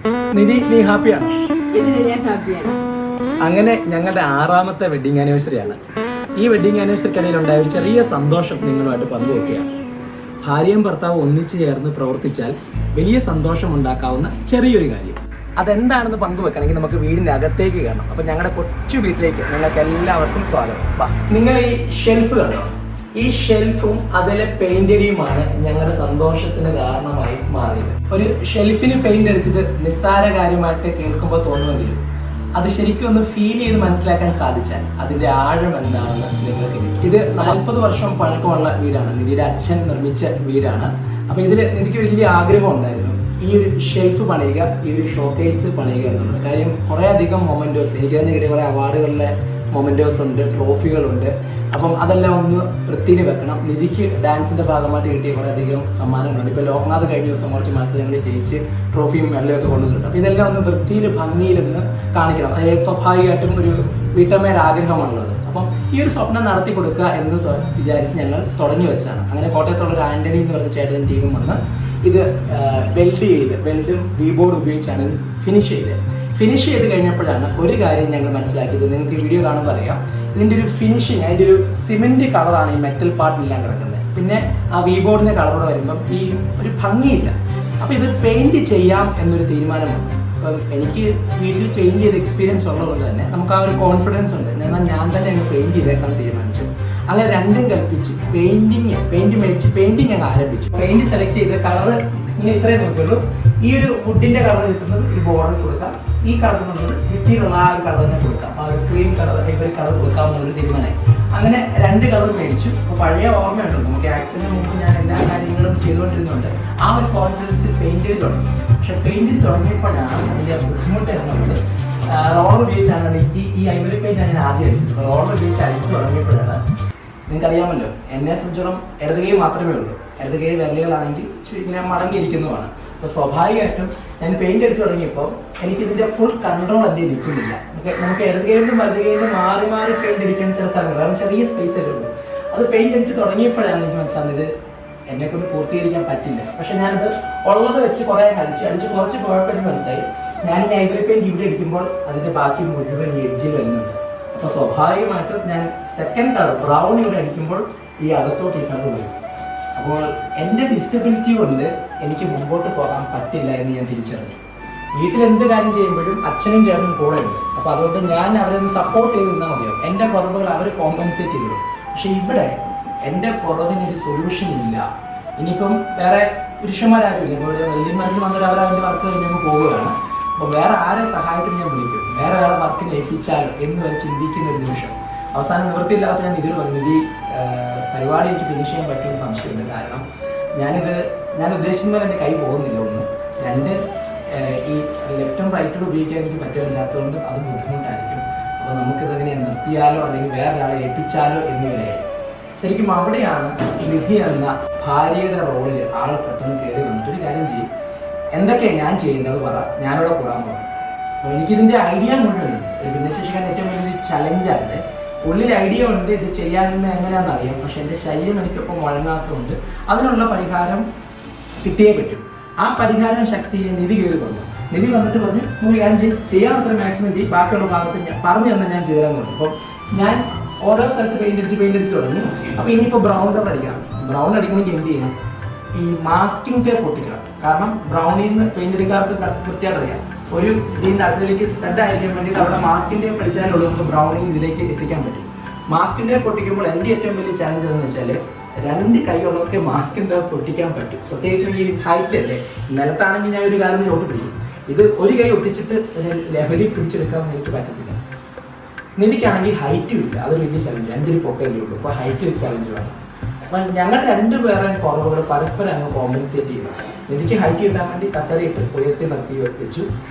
നിധി, നീ ഹാപ്പിയാണോ? ഞാൻ ഹാപ്പിയാണ്. അങ്ങനെ ഞങ്ങളുടെ 6ാമത്തെ വെഡിങ് ആനിവേഴ്സറിയാണ്. ഈ വെഡിങ് ആനിവേഴ്സറിക്കിടയിൽ ഉണ്ടായ ഒരു ചെറിയ സന്തോഷം നിങ്ങളുമായിട്ട് പങ്കുവെക്കുകയാണ്. ഭാര്യയും ഭർത്താവും ഒന്നിച്ചു ചേർന്ന് പ്രവർത്തിച്ചാൽ വലിയ സന്തോഷം ഉണ്ടാക്കാവുന്ന ചെറിയൊരു കാര്യം. അതെന്താണെന്ന് പങ്കുവെക്കണമെങ്കിൽ നമുക്ക് വീടിൻ്റെ അകത്തേക്ക് കയറണം. അപ്പം ഞങ്ങളുടെ കൊച്ചു വീട്ടിലേക്ക് നിങ്ങൾക്ക് എല്ലാവർക്കും സ്വാഗതം. നിങ്ങൾ ഈ ഷെൽഫ് കണ്ടോ? ഈ ഷെൽഫും അതിലെ പെയിന്റടിയുമാണ് ഞങ്ങളുടെ സന്തോഷത്തിന് കാരണമായി മാറിയത്. ഒരു ഷെൽഫിന് പെയിന്റ് അടിച്ചത് നിസ്സാര കാര്യമായിട്ട് കേൾക്കുമ്പോൾ തോന്നുമെങ്കിലും അത് ശരിക്കും ഒന്ന് ഫീൽ ചെയ്ത് മനസ്സിലാക്കാൻ സാധിച്ചാൽ അതിന്റെ ആഴം എന്താണെന്ന് നിങ്ങൾക്ക് ഇത് 40 വർഷം പഴക്കമുള്ള വീടാണ്. നിധിയുടെ അച്ഛൻ നിർമ്മിച്ച വീടാണ്. അപ്പൊ ഇതിൽ എനിക്ക് വലിയ ആഗ്രഹം ഉണ്ടായിരുന്നു ഈ ഒരു ഷെൽഫ് പണിയുക, ഈ ഒരു ഷോക്കേസ് പണിയുക എന്നുള്ളത്. കാര്യം കുറേ അധികം മൊമെന്റോസ് എനിക്ക് തന്നെ കിട്ടിയ കുറേ അവാർഡുകളിലെ മൊമെന്റോസ് ഉണ്ട്, ട്രോഫികളുണ്ട്. അപ്പം അതെല്ലാം ഒന്ന് വൃത്തിയിൽ വെക്കണം. നിധിക്ക് ഡാൻസിന്റെ ഭാഗമായിട്ട് കിട്ടിയ കുറേ അധികം സമ്മാനങ്ങളുണ്ട്. ഇപ്പോൾ ലോക്നാഥ് കഴിഞ്ഞ ദിവസം കുറച്ച് മത്സരങ്ങളിൽ ജയിച്ച് ട്രോഫിയും മെഡലൊക്കെ കൊണ്ടുവന്നിട്ടുണ്ട്. അപ്പോൾ ഇതെല്ലാം ഒന്ന് വൃത്തിയിൽ ഭംഗിയിലൊന്ന് കാണിക്കണം. അതായത് സ്വാഭാവികമായിട്ടും ഒരു വീട്ടമ്മയുടെ ആഗ്രഹമാണുള്ളത്. അപ്പം ഈ ഒരു സ്വപ്നം നടത്തി കൊടുക്കുക എന്ന് വിചാരിച്ച് ഞങ്ങൾ തുടങ്ങി വെച്ചതാണ്. അങ്ങനെ കോട്ടയത്തുള്ള ഒരു ആന്റണി എന്ന് പറഞ്ഞ ചേട്ടൻ ടീമും വന്ന് ഇത് വെൽഡും വീബോർഡ് ഉപയോഗിച്ചാണ് ഇത് ഫിനിഷ് ചെയ്ത് കഴിഞ്ഞപ്പോഴാണ് ഒരു കാര്യം ഞങ്ങൾ മനസ്സിലാക്കിയത്. നിങ്ങൾക്ക് വീഡിയോ കാണുമ്പോൾ അറിയാം, ഇതിൻ്റെ ഒരു ഫിനിഷിങ്, അതിൻ്റെ ഒരു സിമെന്റ് കളറാണ് ഈ മെറ്റൽ പാർട്ടിലെല്ലാം കിടക്കുന്നത്. പിന്നെ ആ വീബോർഡിന്റെ കളറോടെ വരുമ്പം ഈ ഒരു ഭംഗിയില്ല. അപ്പോൾ ഇത് പെയിന്റ് ചെയ്യാം എന്നൊരു തീരുമാനം വന്നു. അപ്പം എനിക്ക് വീട്ടിൽ പെയിന്റ് ചെയ്ത എക്സ്പീരിയൻസ് ഉള്ളതുകൊണ്ട് തന്നെ നമുക്ക് ആ ഒരു കോൺഫിഡൻസ് ഉണ്ട്. എന്നാൽ ഞാൻ തന്നെ അങ്ങ് പെയിന്റ് ചെയ്തേക്കാൻ തീരുമാനിച്ചു. അങ്ങനെ രണ്ടും കൽപ്പിച്ച് പെയിന്റ് മേടിച്ച് പെയിന്റിങ് അങ്ങ് ആരംഭിച്ചു. പെയിന്റ് സെലക്ട് ചെയ്ത് കളറ് ഇങ്ങനെ ഇത്രയും നോക്കിയുള്ളൂ. ഈ ഒരു വുഡിന്റെ കളർ കിട്ടുന്നത് ഈ ബോർഡിൽ കൊടുക്കാം, ഈ കളർ എന്നുള്ളത് ഭിത്തിയിലുള്ള ആ ഒരു കളർ തന്നെ കൊടുക്കാം, ആ ഒരു ക്രീം കളർ അല്ലെങ്കിൽ കളർ കൊടുക്കാം എന്നുള്ളൊരു തീരുമാനമായി. അങ്ങനെ 2 കളർ മേടിച്ചു. അപ്പോൾ പഴയ ഓർമ്മയുണ്ടോ, നമുക്ക് ആക്സിഡന്റിന് മുമ്പ് ഞാൻ എല്ലാ കാര്യങ്ങളും ചെയ്തുകൊണ്ടിരുന്നുണ്ട്. ആ ഒരു കോൺഫിഡൻസിൽ പെയിന്റ് ചെയ്ത് തുടങ്ങി. പക്ഷെ പെയിന്റ് ചെയ്ത് തുടങ്ങിയപ്പോഴാണ് അതിൻ്റെ ബുദ്ധിമുട്ട് എന്നുള്ളത്. റോളർ ഉപയോഗിച്ചാണ് ഈ ഐവറി പെയിന്റ് ഞാൻ ആദ്യം അടിച്ചത്. റോളർ ഉപയോഗിച്ച് അടിച്ചു തുടങ്ങിയപ്പോഴാണ്, നിങ്ങൾക്കറിയാമല്ലോ എന്നെ സംബന്ധിച്ചോളം ഇടത് കൈ മാത്രമേ ഉള്ളൂ. ഇടത് കൈ വിരലുകളാണെങ്കിൽ ഇങ്ങനെ മടങ്ങിയിരിക്കുന്നതാണ്. അപ്പോൾ സ്വാഭാവികമായിട്ടും ഞാൻ പെയിന്റ് അടിച്ചു തുടങ്ങിയപ്പോൾ എനിക്കിതിൻ്റെ ഫുൾ കൺട്രോൾ എൻ്റെ നിൽക്കുന്നില്ല. നമുക്ക് ഇടത് കൈയിലും വലത് കൈയിലും മാറി മാറി പെയിന്റ് അടിക്കുന്ന ചില സ്ഥലങ്ങൾ, കാരണം ചെറിയ സ്പേസ് അല്ലേ ഉള്ളൂ. അത് പെയിന്റ് അടിച്ച് തുടങ്ങിയപ്പോഴാണ് എനിക്ക് മനസ്സിലാകുന്നത് എന്നെ കൊണ്ട് പൂർത്തീകരിക്കാൻ പറ്റില്ല. പക്ഷെ ഞാനത് ഉള്ളത് വെച്ച് കുറേ അടിച്ച് കുറച്ച് കുഴപ്പമില്ല മനസ്സിലായി. ഞാൻ ഈ ഐവറി പെയിന്റ് ഇവിടെ അടിക്കുമ്പോൾ അതിൻ്റെ ബാക്കി മുഴുവൻ ഈ എഡ്ജിൽ വരുന്നുണ്ട്. അപ്പോൾ സ്വാഭാവികമായിട്ടും ഞാൻ സെക്കൻഡ് കളർ ബ്രൗൺ ഇവിടെ അടിക്കുമ്പോൾ ഈ അകത്തോട്ട് ഈ കളർ വരും. അപ്പോൾ എൻ്റെ ഡിസബിലിറ്റി കൊണ്ട് എനിക്ക് മുമ്പോട്ട് പോകാൻ പറ്റില്ല എന്ന് ഞാൻ തിരിച്ചറിഞ്ഞു. വീട്ടിൽ എന്ത് കാര്യം ചെയ്യുമ്പോഴും അച്ഛനും ചേട്ടനും കൂടെ ഉണ്ട്. അപ്പോൾ അതുകൊണ്ട് ഞാൻ അവരൊന്ന് സപ്പോർട്ട് ചെയ്ത് നിന്നാൽ മതിയാവും. എൻ്റെ കുറവുകൾ അവർ കോമ്പൻസേറ്റ് ചെയ്തിടും. പക്ഷെ ഇവിടെ എൻ്റെ കുറവിനൊരു സൊല്യൂഷൻ ഇല്ല. ഇനിയിപ്പം വേറെ പുരുഷന്മാരാരും ഇല്ല. ഇപ്പോൾ വലിയ മനസ്സിൽ വന്നിട്ട് അവരവൻ്റെ വർക്ക് കഴിഞ്ഞ് പോവുകയാണ്. അപ്പോൾ വേറെ ആരെ സഹായത്തിന് ഞാൻ വിളിക്കും, വേറെ വർക്കിന് ഏൽപ്പിച്ചാലോ എന്ന് വരെ ചിന്തിക്കുന്ന ഒരു നിമിഷം. അവസാനം നിവൃത്തിയില്ലാത്ത ഞാൻ ഇതിൽ പറഞ്ഞു, നിധി പരിപാടി എനിക്ക് ഫിനിഷ് ചെയ്യാൻ പറ്റുമെന്ന് സംശയമുണ്ട്. കാരണം ഞാൻ ഉദ്ദേശിക്കുന്ന എൻ്റെ കൈ പോകുന്നില്ല. 1, 2 ഈ ലെഫ്റ്റും റൈറ്റും ഉപയോഗിക്കാൻ എനിക്ക് പറ്റുന്നില്ലാത്തതുകൊണ്ട് അത് ബുദ്ധിമുട്ടായിരിക്കും. അപ്പോൾ നമുക്കിതങ്ങനെ നിർത്തിയാലോ അല്ലെങ്കിൽ വേറെ ഒരാളെ ഏൽപ്പിച്ചാലോ എന്നിവരെയായി. ശരിക്കും അവിടെയാണ് നിധി എന്ന ഭാര്യയുടെ റോളിൽ ആൾ പെട്ടെന്ന് കയറി വന്നിട്ടൊരു കാര്യം ചെയ്യും, എന്തൊക്കെയാണ് ഞാൻ ചെയ്യേണ്ടത് പറ, ഞാനിവിടെ കൂടാൻ പോകും. അപ്പോൾ എനിക്കിതിൻ്റെ ഐഡിയ മുഴുവനുണ്ട്. ഒരു ഭിന്നശേഷിക്കാരൻ ഏറ്റവും വലിയൊരു ചലഞ്ചാണ്. ഉള്ളിൽ ഐഡിയ ഉണ്ട്, ഇത് ചെയ്യാനെന്ന് എങ്ങനെയാണെന്ന് അറിയാം. പക്ഷെ എൻ്റെ ശരീരം എനിക്കൊപ്പം വഴങ്ങാത്തതുകൊണ്ട് അതിനുള്ള പരിഹാരം കിട്ടിയേ പറ്റും. ആ പരിഹാരം ശക്തിയെ നിധി കയറി വന്നു. നിധി വന്നിട്ട് പറഞ്ഞു, നമുക്ക് ഞാൻ ചെയ്യാനത്ര മാക്സിമം ചെയ്യും, ബാക്കിയുള്ള ഭാഗത്ത് ഞാൻ പറഞ്ഞു തന്നെ ഞാൻ ചെയ്താൽ മതി. അപ്പോൾ ഞാൻ ഓരോ സ്ഥലത്ത് പെയിന്റ് അടിച്ച് തുടങ്ങി. അപ്പോൾ ഇനിയിപ്പോൾ ബ്രൗൺ കളർ അടിക്കണം. ബ്രൗൺ അടിക്കണമെങ്കിൽ എന്ത് ചെയ്യണം, ഈ മാസ്കിംഗ് ടേപ്പ് പൊട്ടിക്കണം. കാരണം ബ്രൗണിൽ നിന്ന് പെയിന്റ് അടിക്കാർക്ക് കൃത്യമായിട്ട് അറിയാം, ഒരു ഇതിൻ്റെ അടുത്തേക്ക് സ്പ്രെഡ് ആയിരിക്കാൻ വേണ്ടിയിട്ട് അവിടെ മാസ്കിംഗ് ടേപ്പ് അടിച്ചാലുള്ള നമുക്ക് ബ്രൗണിങ് ഇതിലേക്ക് എത്തിക്കാൻ പറ്റും. മാസ്കിംഗ് ടേപ്പ് പൊട്ടിക്കുമ്പോൾ എൻ്റെ ഏറ്റവും വലിയ ചലഞ്ച് എന്ന് വെച്ചാൽ 2 കൈയുള്ളവർക്ക് മാസ്കിംഗ് ടേപ്പ് പൊട്ടിക്കാൻ പറ്റും. പ്രത്യേകിച്ചും ഈ ഹൈറ്റ് അല്ലേ, നിലത്താണെങ്കിൽ ഞാൻ ഒരു കാര്യം ചോട്ട് പിടിക്കും. ഇത് ഒരു കൈ ഒട്ടിച്ചിട്ട് ഒരു ലെവലിൽ പിടിച്ചെടുക്കാൻ എനിക്ക് പറ്റത്തില്ല. നിധിക്കാണെങ്കിൽ ഹൈറ്റും ഇല്ല, അതൊരു വലിയ ചലഞ്ച്. 5 പൊക്കല്ലേ ഉള്ളൂ. അപ്പോൾ ഹൈറ്റ് ഒരു ചലഞ്ച് വേണം. അപ്പം ഞങ്ങൾ 2 പേരെ കുറവുകൾ പരസ്പരം അങ്ങ് കോമ്പൻസേറ്റ് ചെയ്യുന്നു. നിധിക്ക് ഹൈറ്റ് കിട്ടാൻ വേണ്ടി കസരയിട്ട് ഉയർത്തി നിർത്തി വെച്ചു.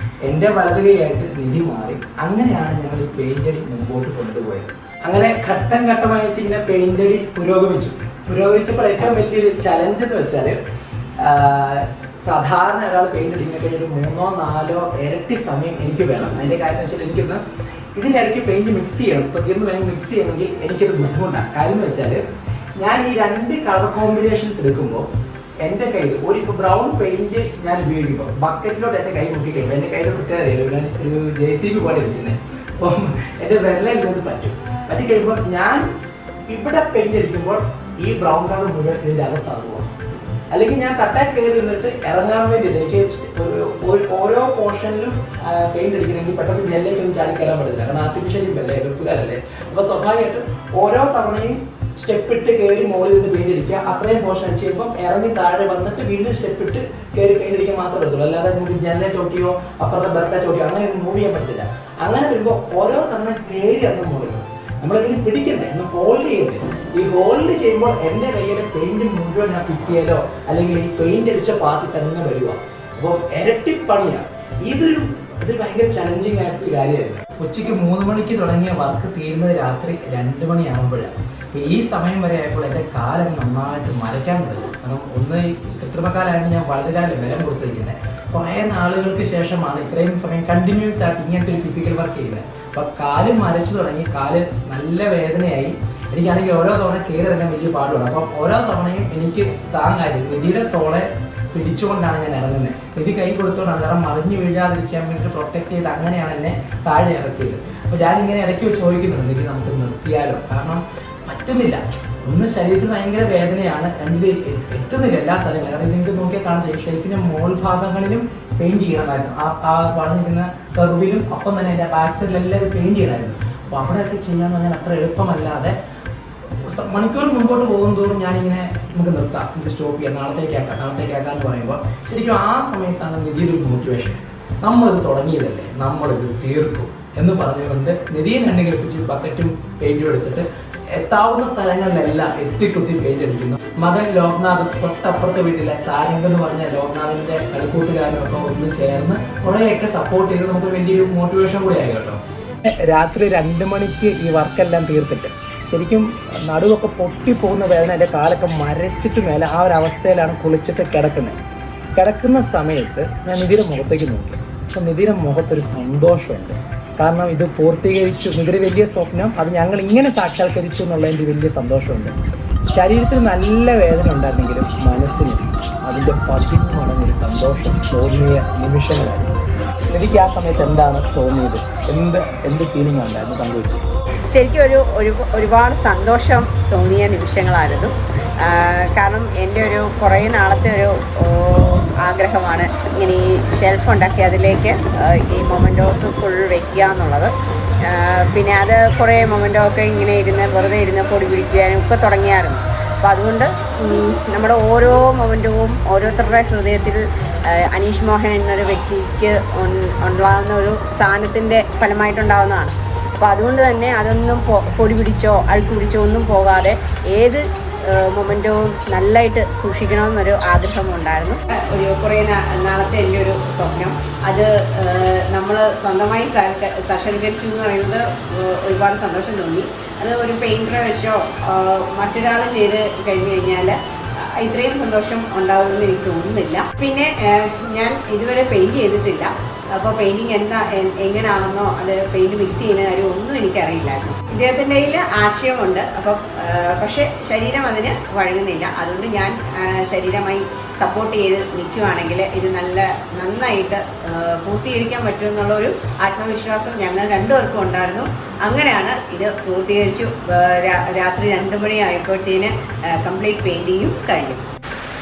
എൻ്റെ വലത് കൈയായിട്ട് നിധി മാറി. അങ്ങനെയാണ് ഞങ്ങൾ ഈ പെയിന്റ് അടി മുമ്പോട്ട് കൊണ്ടുപോയത്. അങ്ങനെ ഘട്ടം ഘട്ടമായിട്ട് ഇങ്ങനെ പെയിന്റ് അടി പുരോഗമിച്ചപ്പോൾ ഏറ്റവും വലിയൊരു ചലഞ്ച് എന്ന് വെച്ചാൽ, സാധാരണ ഒരാൾ പെയിന്റ് അടിക്കുന്ന കഴിഞ്ഞാൽ 3 4 ഇരട്ടി സമയം എനിക്ക് വേണം. അതിൻ്റെ കാര്യം എന്ന് വെച്ചാൽ എനിക്കൊന്ന് ഇതിൻ്റെ ഇടയ്ക്ക് പെയിന്റ് മിക്സ് ചെയ്യണം. ഇപ്പോൾ ഇന്ന് വേണമെങ്കിൽ മിക്സ് ചെയ്യണമെങ്കിൽ എനിക്കത് ബുദ്ധിമുട്ടാണ്. കാര്യം എന്ന് വെച്ചാൽ ഞാൻ ഈ 2 കളർ കോമ്പിനേഷൻസ് എടുക്കുമ്പോൾ എൻ്റെ കയ്യിൽ ഒരു ബ്രൗൺ പെയിന്റ് ഞാൻ ഉപയോഗിക്കുമ്പോൾ ബക്കറ്റിലോട്ട് എൻ്റെ കൈ മുക്കി കഴിയുമ്പോൾ എൻ്റെ കയ്യിൽ പ്രത്യേകത ഒരു JCB പോലെ ഇരിക്കുന്നത്. അപ്പം എൻ്റെ വിരലിൽ പറ്റി കഴിയുമ്പോൾ ഞാൻ ഇവിടെ പെയിന്റ് അടിക്കുമ്പോൾ ഈ ബ്രൗൺ കളർ മുഴുവൻ ഇതിൻ്റെ അകത്താകുക. അല്ലെങ്കിൽ ഞാൻ തട്ടാൻ കയറി നിന്നിട്ട് ഇറങ്ങാൻ വേണ്ടിയിട്ട് എനിക്ക് ഓരോ പോർഷനിലും പെയിന്റ് അടിക്കണമെങ്കിൽ പെട്ടെന്ന് ജെല്ലേക്ക് ഒന്നും ചാടി കയറാൻ പറ്റില്ല. കാരണം ആർട്ടിഫിഷ്യലി അല്ലേ, വെപ്പുകാരല്ലേ. അപ്പോൾ സ്വാഭാവികമായിട്ടും ഓരോ തവണയും സ്റ്റെപ്പ് ഇട്ട് കയറി മുകളിൽ നിന്ന് പെയിന്റ് അടിക്കുക. അത്രയും പോർഷൻ അടിച്ച് കഴിയുമ്പോൾ ഇറങ്ങി താഴെ വന്നിട്ട് വീണ്ടും സ്റ്റെപ്പ് ഇട്ട് കയറി പെയിന്റ് അടിക്കാൻ മാത്രമേ പറ്റുള്ളൂ. അല്ലാതെ നമുക്ക് ജനലെ ചോട്ടിയോ അപ്പുറത്തെ ബർത്ത ചോട്ടിയോ അങ്ങനെ മൂവ് ചെയ്യാൻ പറ്റില്ല. അങ്ങനെ വരുമ്പോൾ ഓരോ തവണ കയറി ഇറങ്ങും മുകളിൽ നമ്മളതിന് പിടിക്കണ്ടേ, ഒന്ന് ഹോൾഡ് ചെയ്യണ്ടേ. ഈ ഹോൾഡ് ചെയ്യുമ്പോൾ എൻ്റെ കയ്യിലെ പെയിന്റ് മുഴുവൻ ഞാൻ പിറ്റിയാലോ അല്ലെങ്കിൽ ഈ പെയിന്റ് അടിച്ച പാർട്ടി തന്നെ വരിക. അപ്പോൾ ഇരട്ടിപ്പണിയാണ്. ഇതൊരു ഭയങ്കര ചലഞ്ചിങ് ആയിട്ടൊരു കാര്യമായിരുന്നു. ഉച്ചയ്ക്ക് 3 മണിക്ക് തുടങ്ങിയ വർക്ക് തീരുന്നത് രാത്രി 2 മണിയാകുമ്പോഴാണ്. അപ്പോൾ ഈ സമയം വരെ ആയപ്പോൾ എൻ്റെ കാലം നന്നായിട്ട് മരയ്ക്കാൻ തുടങ്ങി. കാരണം ഒന്ന് കൃത്രിമക്കാലായിട്ട് ഞാൻ വലതുകാലം ബലം കൊടുത്തിരിക്കുന്നത്. കുറേ നാളുകൾക്ക് ശേഷമാണ് ഇത്രയും സമയം കണ്ടിന്യൂസ് ആയിട്ട് ഇങ്ങനത്തെ ഒരു ഫിസിക്കൽ വർക്ക് ചെയ്യുന്നത്. അപ്പോൾ കാല് മരച്ചു തുടങ്ങി, കാല് നല്ല വേദനയായി. എനിക്കാണെങ്കിൽ ഓരോ തവണ കയറി ഇറങ്ങാൻ വലിയ പാടുണ്ട്. അപ്പം ഓരോ തവണയും എനിക്ക് താങ്ങായിരുന്നു. നിധിയുടെ തോളെ പിടിച്ചുകൊണ്ടാണ് ഞാൻ ഇറങ്ങുന്നത്. നിധി കൈ കൊടുത്തുകൊണ്ടാണ്, കാരണം മറിഞ്ഞു വീഴാതിരിക്കാൻ വേണ്ടിയിട്ട് പ്രൊട്ടക്ട് ചെയ്ത് അങ്ങനെയാണ് എന്നെ താഴെ ഇറക്കിയത്. അപ്പോൾ ഞാനിങ്ങനെ ഇടയ്ക്ക് ചോദിക്കുന്നുണ്ട്, നിധി നമുക്ക് നിർത്തിയാലോ, കാരണം പറ്റുന്നില്ല. ഒന്ന് ശരീരത്തിന് ഭയങ്കര വേദനയാണ്, രണ്ടിൽ എത്തുന്നില്ല എല്ലാ സ്ഥലങ്ങളും. കാരണം നിങ്ങൾക്ക് നോക്കിയാൽ കാണാൻ ഷെൽഫിൻ്റെ മോൾ ഭാഗങ്ങളിലും പെയിന്റ് ചെയ്യണമായിരുന്നു. ആ വളർന്നിരിക്കുന്ന കർവിലും ഒപ്പം തന്നെ എൻ്റെ ബാക്ക് സൈഡിലെല്ലാം പെയിന്റ് ചെയ്യണമായിരുന്നു. അപ്പോൾ അവിടെയൊക്കെ ചെയ്യാന്ന് പറഞ്ഞാൽ അത്ര എളുപ്പമല്ലാതെ മണിക്കൂർ മുമ്പോട്ട് പോകുന്നതോറും ഞാനിങ്ങനെ നമുക്ക് നിർത്താം, നമുക്ക് സ്റ്റോപ്പ് ചെയ്യാം, നാളത്തേക്കാക്കാം എന്ന് പറയുമ്പോൾ ശരിക്കും ആ സമയത്താണ് നിധിയുടെ ഒരു മോട്ടിവേഷൻ. നമ്മളിത് തുടങ്ങിയതല്ലേ, നമ്മളിത് തീർക്കും എന്ന് പറഞ്ഞുകൊണ്ട് നിധിയെ കണ്ടുകൽപ്പിച്ച് ബക്കറ്റും പെയിന്റും എടുത്തിട്ട് എത്താവുന്ന സ്ഥലങ്ങളിലെല്ലാം എത്തിക്കുത്തി പെയിന്റ് അടിക്കുന്നു. മകൻ ലോക്നാഥ് തൊട്ടപ്പുറത്തെ വീട്ടിലെ സാരംഗ് എന്ന് പറഞ്ഞ ലോക്നാഥിന്റെ കളിക്കൂട്ടുകാരും ഒക്കെ ഒന്ന് ചേർന്ന് കുറേയൊക്കെ സപ്പോർട്ട് ചെയ്ത് നമുക്ക് വലിയൊരു മോട്ടിവേഷൻ കൂടി ആയി കേട്ടോ. രാത്രി 2 മണിക്ക് ഈ വർക്കെല്ലാം തീർത്തിട്ട് ശരിക്കും നടുവൊക്കെ പൊട്ടിപ്പോകുന്ന വേദന, എൻ്റെ കാലൊക്കെ മരച്ചിട്ട് മേലെ ആ ഒരു അവസ്ഥയിലാണ് കുളിച്ചിട്ട് കിടക്കുന്ന സമയത്ത് ഞാൻ നിധിയുടെ മുഖത്തേക്ക് നോക്കി. അപ്പോൾ നിധിയുടെ മുഖത്തൊരു സന്തോഷമുണ്ട്. കാരണം ഇത് പൂർത്തീകരിച്ചു, നിധിയുടെ വലിയ സ്വപ്നം അത് ഞങ്ങൾ ഇങ്ങനെ സാക്ഷാത്കരിച്ചു എന്നുള്ളതിൻ്റെ വലിയ സന്തോഷമുണ്ട്. ശരീരത്തിന് നല്ല വേദന ഉണ്ടായിരുന്നെങ്കിലും മനസ്സിന് അതിൻ്റെ 10 മടങ്ങൊരു സന്തോഷം തോന്നിയ നിമിഷങ്ങളായിരുന്നു. എനിക്ക് ആ സമയത്ത് എന്താണ് തോന്നിയത്, എന്ത് ഫീലിംഗ് ഉണ്ടായിരുന്നു പങ്കുവെച്ചു? ശരിക്കും ഒരുപാട് സന്തോഷം തോന്നിയ നിമിഷങ്ങളായിരുന്നു. കാരണം എൻ്റെ കുറേ നാളത്തെ ആഗ്രഹമാണ് ഇങ്ങനെ ഈ ഷെൽഫ് ഉണ്ടാക്കി അതിലേക്ക് ഈ മൊമെൻറ്റോസ് ഫുൾ വയ്ക്കുക എന്നുള്ളത്. പിന്നെ അത് കുറേ മൊമെൻറ്റോ ഒക്കെ ഇങ്ങനെ വെറുതെ ഇരുന്ന് പൊടി പിടിക്കാനും ഒക്കെ തുടങ്ങിയായിരുന്നു. അപ്പോൾ അതുകൊണ്ട് നമ്മുടെ ഓരോ മൊമെൻറ്റവും ഓരോരുത്തരുടെ ഹൃദയത്തിൽ അനീഷ് മോഹൻ എന്നൊരു വ്യക്തിക്ക് ഉണ്ടാകുന്ന ഒരു സ്ഥാനത്തിൻ്റെ ഫലമായിട്ടുണ്ടാകുന്നതാണ്. അപ്പോൾ അതുകൊണ്ട് തന്നെ അതൊന്നും പൊടി പിടിച്ചോ അഴുക്ക് പിടിച്ചോ ഒന്നും പോകാതെ ഏത് മൊമെൻറ്റവും നല്ലതായിട്ട് സൂക്ഷിക്കണമെന്നൊരു ആഗ്രഹമുണ്ടായിരുന്നു. കുറേ നാളത്തെ എൻ്റെ ഒരു സ്വപ്നം അത് നമ്മൾ സ്വന്തമായി സാക്ഷാത്കരിച്ചു എന്ന് പറയുന്നത് ഒരുപാട് സന്തോഷം തോന്നി. അത് ഒരു പെയിൻറ്ററെ വെച്ചോ മറ്റൊരാൾ ചെയ്ത് കഴിഞ്ഞു കഴിഞ്ഞാൽ ഇത്രയും സന്തോഷം ഉണ്ടാവുമെന്ന് എനിക്ക് തോന്നുന്നില്ല. പിന്നെ ഞാൻ ഇതുവരെ പെയിൻറ്റ് ചെയ്തിട്ടില്ല. അപ്പോൾ പെയിൻറ്റിങ് എങ്ങനെയാണെന്നോ അത് പെയിൻറ്റ് മിക്സ് ചെയ്യുന്ന കാര്യം ഒന്നും എനിക്കറിയില്ലായിരുന്നു. ഇദ്ദേഹത്തിൻ്റെ കയ്യിൽ ആശയമുണ്ട്, അപ്പം പക്ഷേ ശരീരം അതിന് വഴങ്ങുന്നില്ല. അതുകൊണ്ട് ഞാൻ ശരീരമായി സപ്പോർട്ട് ചെയ്ത് നിൽക്കുകയാണെങ്കിൽ ഇത് നന്നായിട്ട് പൂർത്തീകരിക്കാൻ പറ്റുമെന്നുള്ളൊരു ആത്മവിശ്വാസം ഞങ്ങൾ രണ്ടുപേർക്കും ഉണ്ടായിരുന്നു. അങ്ങനെയാണ് ഇത് പൂർത്തീകരിച്ചു. രാത്രി 2 മണി ആയപ്പോഴത്തേന് കംപ്ലീറ്റ് പെയിൻറ്റിങ്ങും കഴിഞ്ഞു.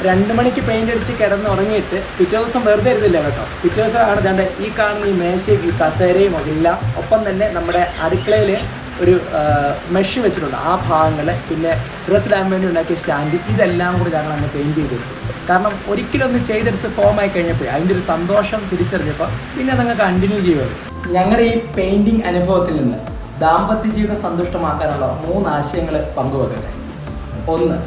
2 മണിക്ക് പെയിന്റ് അടിച്ച് കിടന്നുറങ്ങിയിട്ട് പിറ്റേ ദിവസം വെറുതെ ഇരുന്നില്ല കേട്ടോ. പിറ്റേ ദിവസം ആണ് ഈ കാണുന്ന ഈ മേശയും ഈ കസേരയും എല്ലാം, ഒപ്പം തന്നെ നമ്മുടെ അടുക്കളയിൽ ഒരു മെഷ് വെച്ചിട്ടുണ്ട് ആ ഭാഗങ്ങൾ, പിന്നെ ഡ്രസ്സ് ഇടാൻ വേണ്ടി ഉണ്ടാക്കിയ സ്റ്റാൻഡ്, ഇതെല്ലാം കൂടി ഞങ്ങൾ അന്ന് പെയിൻറ്റ് ചെയ്തെടുത്തു. കാരണം ഒരിക്കലും ഒന്ന് ചെയ്തെടുത്ത് ഫോമായി കഴിഞ്ഞപ്പോൾ അതിൻ്റെ ഒരു സന്തോഷം തിരിച്ചറിഞ്ഞപ്പോൾ പിന്നെ അതങ്ങ് കണ്ടിന്യൂ ചെയ്യുമല്ലോ. ഞങ്ങളുടെ ഈ പെയിൻറ്റിങ് അനുഭവത്തിൽ നിന്ന് ദാമ്പത്യ ജീവിതം സന്തുഷ്ടമാക്കാനുള്ള 3 ആശയങ്ങൾ പങ്കുവെക്കട്ടെ. 1,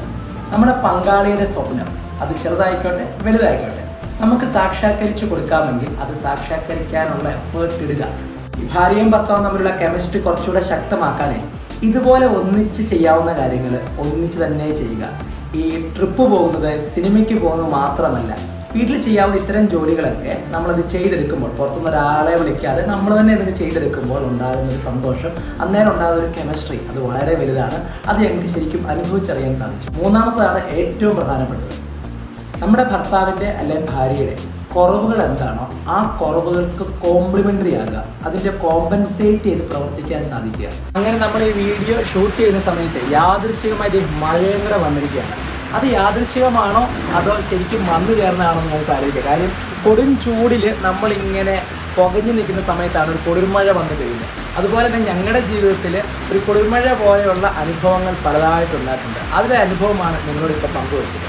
നമ്മുടെ പങ്കാളിയുടെ സ്വപ്നം അത് ചെറുതായിക്കോട്ടെ വലുതായിക്കോട്ടെ നമുക്ക് സാക്ഷാത്കരിച്ചു കൊടുക്കാമെങ്കിൽ അത് സാക്ഷാത്കരിക്കാനുള്ള എഫേർട്ട് ഇടുക. ഭാര്യയും ഭർത്താവും തമ്മിലുള്ള കെമിസ്ട്രി കുറച്ചുകൂടെ ശക്തമാക്കാനേ ഇതുപോലെ ഒന്നിച്ച് ചെയ്യാവുന്ന കാര്യങ്ങൾ ഒന്നിച്ച് തന്നെ ചെയ്യുക. ഈ ട്രിപ്പ് പോകുന്നത്, സിനിമയ്ക്ക് പോകുന്നത് മാത്രമല്ല, വീട്ടിൽ ചെയ്യാവുന്ന ഇത്തരം ജോലികളൊക്കെ നമ്മളത് ചെയ്തെടുക്കുമ്പോൾ, പുറത്തുനിന്ന് ഒരാളെ വിളിക്കാതെ നമ്മൾ തന്നെ ഇതൊക്കെ ചെയ്തെടുക്കുമ്പോൾ ഉണ്ടാകുന്നൊരു സന്തോഷം, അന്നേരം ഉണ്ടാകുന്നൊരു കെമിസ്ട്രി അത് വളരെ വലുതാണ്. അത് ഞങ്ങൾക്ക് ശരിക്കും അനുഭവിച്ചറിയാൻ സാധിച്ചു. 3-മത്തേതാണ് ഏറ്റവും പ്രധാനപ്പെട്ടത്. നമ്മുടെ ഭർത്താവിൻ്റെ അല്ലെങ്കിൽ ഭാര്യയുടെ കുറവുകൾ എന്താണോ ആ കുറവുകൾക്ക് കോംപ്ലിമെൻ്ററി ആകുക, അതിൻ്റെ കോമ്പൻസേറ്റ് ചെയ്ത് പ്രവർത്തിക്കാൻ സാധിക്കുക. അങ്ങനെ നമ്മൾ ഈ വീഡിയോ ഷൂട്ട് ചെയ്യുന്ന സമയത്ത് യാദൃശ്ചികമായിട്ട് മഴയും കൂടെ വന്നിരിക്കുകയാണ്. അത് യാദൃശ്ചികമാണോ അതോ ശരിക്കും വന്നു ചേർന്നതാണോ എന്ന് നമുക്ക് അറിയില്ല. കാര്യം കൊടും ചൂടിൽ നമ്മളിങ്ങനെ പുകഞ്ഞു നിൽക്കുന്ന സമയത്താണ് ഒരു കൊടുമഴ വന്നു കഴിയുന്നത്. അതുപോലെ തന്നെ ഞങ്ങളുടെ ജീവിതത്തിൽ ഒരു കൊടുമഴ പോലെയുള്ള അനുഭവങ്ങൾ പലതായിട്ടുണ്ടായിട്ടുണ്ട്. അതിലെ അനുഭവമാണ് നിങ്ങളോട് ഇപ്പോൾ പങ്കുവച്ചത്.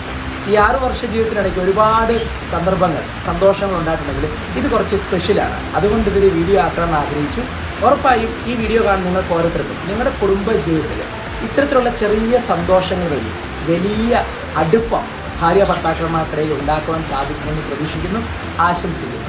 ഈ 6 വർഷ ജീവിതത്തിനിടയ്ക്ക് ഒരുപാട് സന്ദർഭങ്ങൾ, സന്തോഷങ്ങൾ ഉണ്ടായിട്ടുണ്ടെങ്കിൽ ഇത് കുറച്ച് സ്പെഷ്യലാണ്. അതുകൊണ്ട് ഇതൊരു വീഡിയോ ആക്കണമെന്ന് ആഗ്രഹിച്ചു. ഉറപ്പായും ഈ വീഡിയോ കാണുന്ന നിങ്ങൾക്ക് ഓരോരുത്തർക്കും നിങ്ങളുടെ കുടുംബ ജീവിതത്തിൽ ഇത്തരത്തിലുള്ള ചെറിയ സന്തോഷങ്ങൾ വഴി വലിയ അടുപ്പം ഭാര്യ ഭർത്താക്കന്മാർക്കിടയിൽ ഉണ്ടാക്കുവാൻ സാധിക്കുമെന്ന് പ്രതീക്ഷിക്കുന്നു, ആശംസിക്കുന്നു.